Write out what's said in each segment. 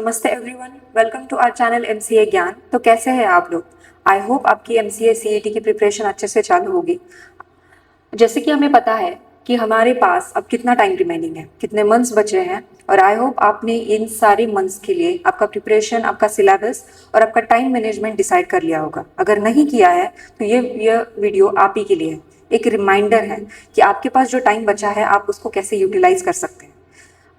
नमस्ते everyone, welcome to our channel MCA Gyan. तो कैसे हैं आप लोग? आई होप आपकी एमसीए सीईटी की प्रिपरेशन अच्छे से चालू होगी। जैसे कि हमें पता है कि हमारे पास अब कितना टाइम रिमेनिंग है, कितने मंथ्स बचे हैं, और आई होप आपने इन सारे मंथ्स के लिए आपका प्रिपरेशन, आपका सिलेबस और आपका टाइम मैनेजमेंट डिसाइड कर लिया होगा। अगर नहीं किया है तो ये वीडियो आप ही के लिए है, एक रिमाइंडर है कि आपके पास जो टाइम बचा है आप उसको कैसे यूटिलाइज कर सकते हैं।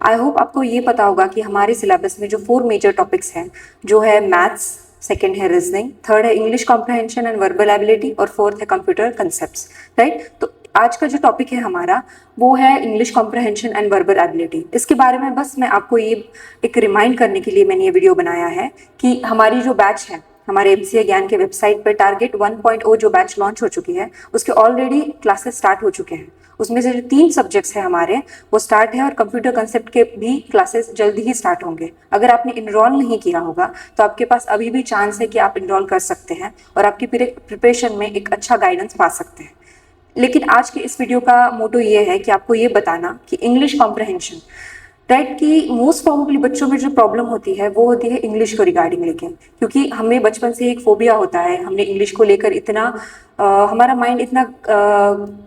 आई होप आपको ये पता होगा कि हमारे सिलेबस में जो 4 मेजर टॉपिक्स हैं, जो है मैथ्स, सेकंड है रीजनिंग, थर्ड है English comprehension and verbal ability, और फोर्थ है कंप्यूटर कंसेप्ट्स। राइट? तो आज का जो टॉपिक है हमारा वो है English comprehension and verbal ability. इसके बारे में बस मैं आपको ये एक रिमाइंड करने के लिए मैंने ये वीडियो बनाया है कि हमारी जो बैच है, हमारे एमसीए ज्ञान के वेबसाइट पर टारगेट 1.0 जो बैच लॉन्च हो चुकी है, उसके ऑलरेडी क्लासेस स्टार्ट हो चुके हैं। उसमें से जो 3 सब्जेक्ट्स हैं हमारे वो स्टार्ट है, और कंप्यूटर कंसेप्ट के भी क्लासेस जल्दी ही स्टार्ट होंगे। अगर आपने इनरोल नहीं किया होगा तो आपके पास अभी भी चांस है कि आप इनरोल कर सकते हैं और आपकी प्रिपरेशन में एक अच्छा गाइडेंस पा सकते हैं। लेकिन आज के इस वीडियो का मोटो ये है कि आपको ये बताना कि इंग्लिश कॉम्प्रहेंशन, राइट, कि मोस्ट प्रोबेबली बच्चों में जो प्रॉब्लम होती है वो होती है इंग्लिश को रिगार्डिंग लेके, क्योंकि हमें बचपन से एक फोबिया होता है। हमने इंग्लिश को लेकर इतना हमारा माइंड इतना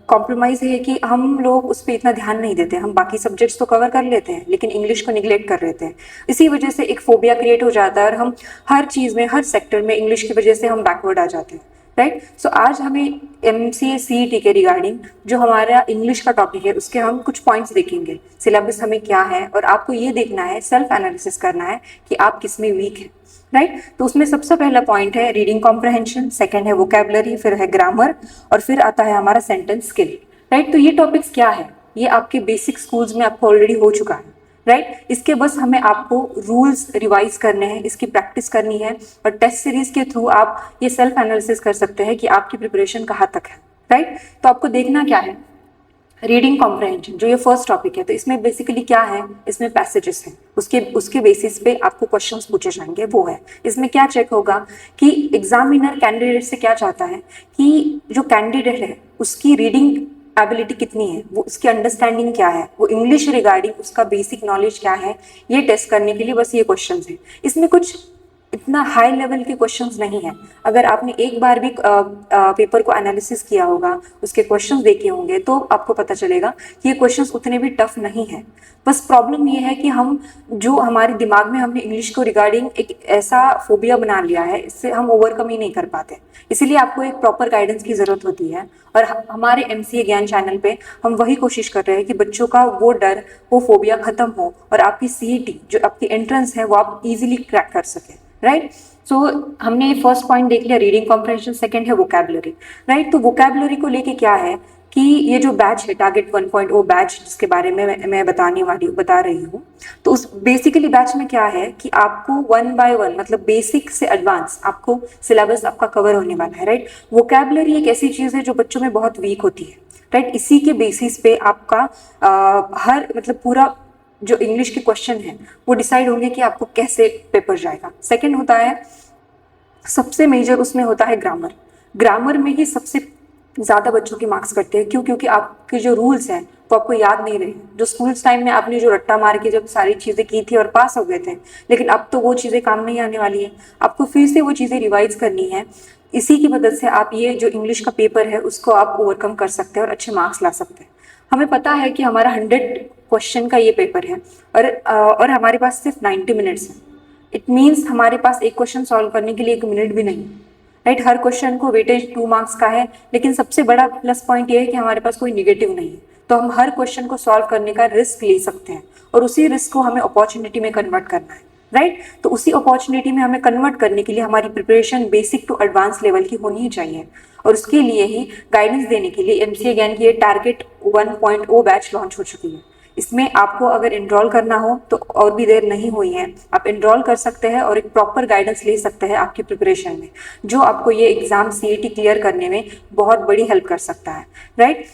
कॉम्प्रोमाइज है कि हम लोग उस पर इतना ध्यान नहीं देते। हम बाकी सब्जेक्ट्स तो कवर कर लेते हैं लेकिन इंग्लिश को निगलेक्ट कर लेते हैं। इसी वजह से एक फोबिया क्रिएट हो जाता है और हम हर चीज़ में, हर सेक्टर में इंग्लिश की वजह से हम बैकवर्ड आ जाते हैं। राइट? सो आज हमें एमसीए सीईटी के रिगार्डिंग जो हमारा इंग्लिश का टॉपिक है उसके हम कुछ पॉइंट्स देखेंगे। सिलेबस हमें क्या है, और आपको ये देखना है, सेल्फ एनालिसिस करना है कि आप किस में वीक है। राइट? तो उसमें सबसे पहला पॉइंट है रीडिंग कॉम्प्रहेंशन, सेकंड है वोकैबुलरी, फिर है ग्रामर, और फिर आता है हमारा सेंटेंस स्किल। राइट? तो ये टॉपिक्स क्या है, ये आपके बेसिक स्कूल्स में आपको ऑलरेडी हो चुका है। राइट? इसके बस हमें आपको रूल्स रिवाइज करने हैं, इसकी प्रैक्टिस करनी है, और टेस्ट सीरीज के थ्रू आप ये सेल्फ एनालिसिस कर सकते हैं कि आपकी प्रिपरेशन कहाँ तक है। राइट? तो आपको देखना क्या है, रीडिंग कॉम्प्रहेंशन जो ये फर्स्ट टॉपिक है, तो इसमें बेसिकली क्या है, इसमें पैसेजेस हैं, उसके उसके बेसिस पे आपको क्वेश्चंस पूछे जाएंगे। वो है, इसमें क्या चेक होगा कि एग्जामिनर कैंडिडेट से क्या चाहता है कि जो कैंडिडेट है उसकी रीडिंग एबिलिटी कितनी है, वो उसकी अंडरस्टैंडिंग क्या है, वो इंग्लिश रिगार्डिंग उसका बेसिक नॉलेज क्या है, ये टेस्ट करने के लिए बस ये क्वेश्चंस हैं। इसमें कुछ इतना हाई लेवल के क्वेश्चंस नहीं है। अगर आपने एक बार भी पेपर को एनालिसिस किया होगा, उसके क्वेश्चंस देखे होंगे, तो आपको पता चलेगा कि ये क्वेश्चंस उतने भी टफ नहीं है। बस प्रॉब्लम ये है कि हम जो हमारे दिमाग में हमने इंग्लिश को रिगार्डिंग एक ऐसा फोबिया बना लिया है, इससे हम ओवरकम ही नहीं कर पाते। इसीलिए आपको एक प्रॉपर गाइडेंस की जरूरत होती है, और हमारे एमसीए ज्ञान चैनल पे हम वही कोशिश कर रहे हैं कि बच्चों का वो डर, वो फोबिया खत्म हो, और आपकी सीईटी जो आपकी एंट्रेंस है वो आप इजीली क्रैक कर सके। राइट? सो हमने फर्स्ट पॉइंट देख लिया रीडिंग कॉम्प्रहेंशन, सेकंड है वोकैबुलरी। राइट? तो वोकैबुलरी को लेके क्या है कि ये जो बैच है टारगेट 1.0 बैच, जिसके बारे में मैं बता रही हूँ, तो उस बेसिकली बैच में क्या है कि आपको 1 बाय 1 मतलब बेसिक से एडवांस आपको सिलेबस आपका कवर होने वाला है। राइट? वोकैबुलरी एक ऐसी चीज़ है जो बच्चों में बहुत वीक होती है। राइट? इसी के बेसिस पे आपका हर मतलब पूरा जो इंग्लिश के क्वेश्चन है वो डिसाइड होंगे कि आपको कैसे पेपर जाएगा। सेकंड होता है, सबसे मेजर उसमें होता है ग्रामर। ग्रामर में ही सबसे ज़्यादा बच्चों के मार्क्स कटते हैं। क्यों? क्योंकि आपके जो रूल्स हैं वो आपको याद नहीं रहे। जो स्कूल्स टाइम में आपने जो रट्टा मार के जब सारी चीज़ें की थी और पास हो गए थे, लेकिन अब तो वो चीज़ें काम नहीं आने वाली है। आपको फिर से वो चीज़ें रिवाइज करनी है। इसी की मदद से आप ये जो इंग्लिश का पेपर है उसको आप ओवरकम कर सकते हैं और अच्छे मार्क्स ला सकते हैं। हमें पता है कि हमारा 100 क्वेश्चन का ये पेपर है, और हमारे पास सिर्फ 90 मिनट्स हैं। इट मीन्स हमारे पास एक क्वेश्चन सॉल्व करने के लिए 1 मिनट भी नहीं। राइट? हर क्वेश्चन को वेटेज 2 मार्क्स का है, लेकिन सबसे बड़ा प्लस पॉइंट ये है कि हमारे पास कोई निगेटिव नहीं है, तो हम हर क्वेश्चन को सॉल्व करने का रिस्क ले सकते हैं, और उसी रिस्क को हमें अपॉर्चुनिटी में कन्वर्ट करना है। राइट? तो उसी अपॉर्चुनिटी में हमें कन्वर्ट करने के लिए हमारी preparation basic to advance level की होनी ही चाहिए, और उसके लिए ही गाइडेंस देने के लिए एमसीए ज्ञान की ये टारगेट 1.0 बैच लॉन्च हो चुकी है। इसमें आपको अगर इनरोल करना हो तो और भी देर नहीं हुई है, आप इनरोल कर सकते हैं और एक प्रॉपर गाइडेंस ले सकते हैं आपकी प्रिपरेशन में, जो आपको ये एग्जाम सीईटी क्लियर करने में बहुत बड़ी हेल्प कर सकता है। राइट?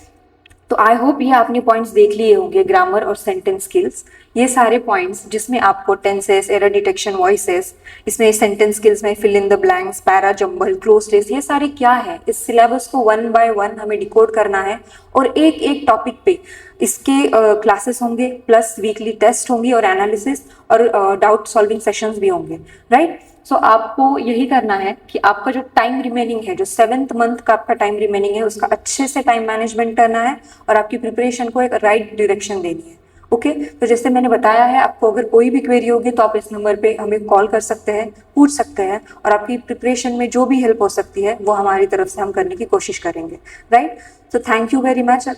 तो आई होप ये आपने पॉइंट्स देख लिए होंगे, ग्रामर और सेंटेंस स्किल्स। ये सारे पॉइंट्स जिसमें आपको टेंसेस, एरर डिटेक्शन, वॉइसेस, इसमें सेंटेंस स्किल्स में fill in the blanks, para jumble, cloze test, ये सारे क्या है, इस सिलेबस को 1 बाय 1 हमें डिकोड करना है और एक एक टॉपिक पे इसके क्लासेस होंगे, प्लस वीकली टेस्ट होंगी और एनालिसिस और डाउट सॉल्विंग सेशंस भी होंगे, राइट। सो आपको यही करना है कि आपका जो टाइम रिमेनिंग है, जो 7th मंथ का आपका टाइम रिमेनिंग है, उसका अच्छे से टाइम मैनेजमेंट करना है और आपकी प्रिपरेशन को एक राइट डायरेक्शन देनी है। ओके, तो जैसे मैंने बताया है, आपको अगर कोई भी क्वेरी होगी तो आप इस नंबर पे हमें कॉल कर सकते हैं, पूछ सकते हैं, और आपकी प्रिपरेशन में जो भी हेल्प हो सकती है वो हमारी तरफ से हम करने की कोशिश करेंगे, right. So thank you very much.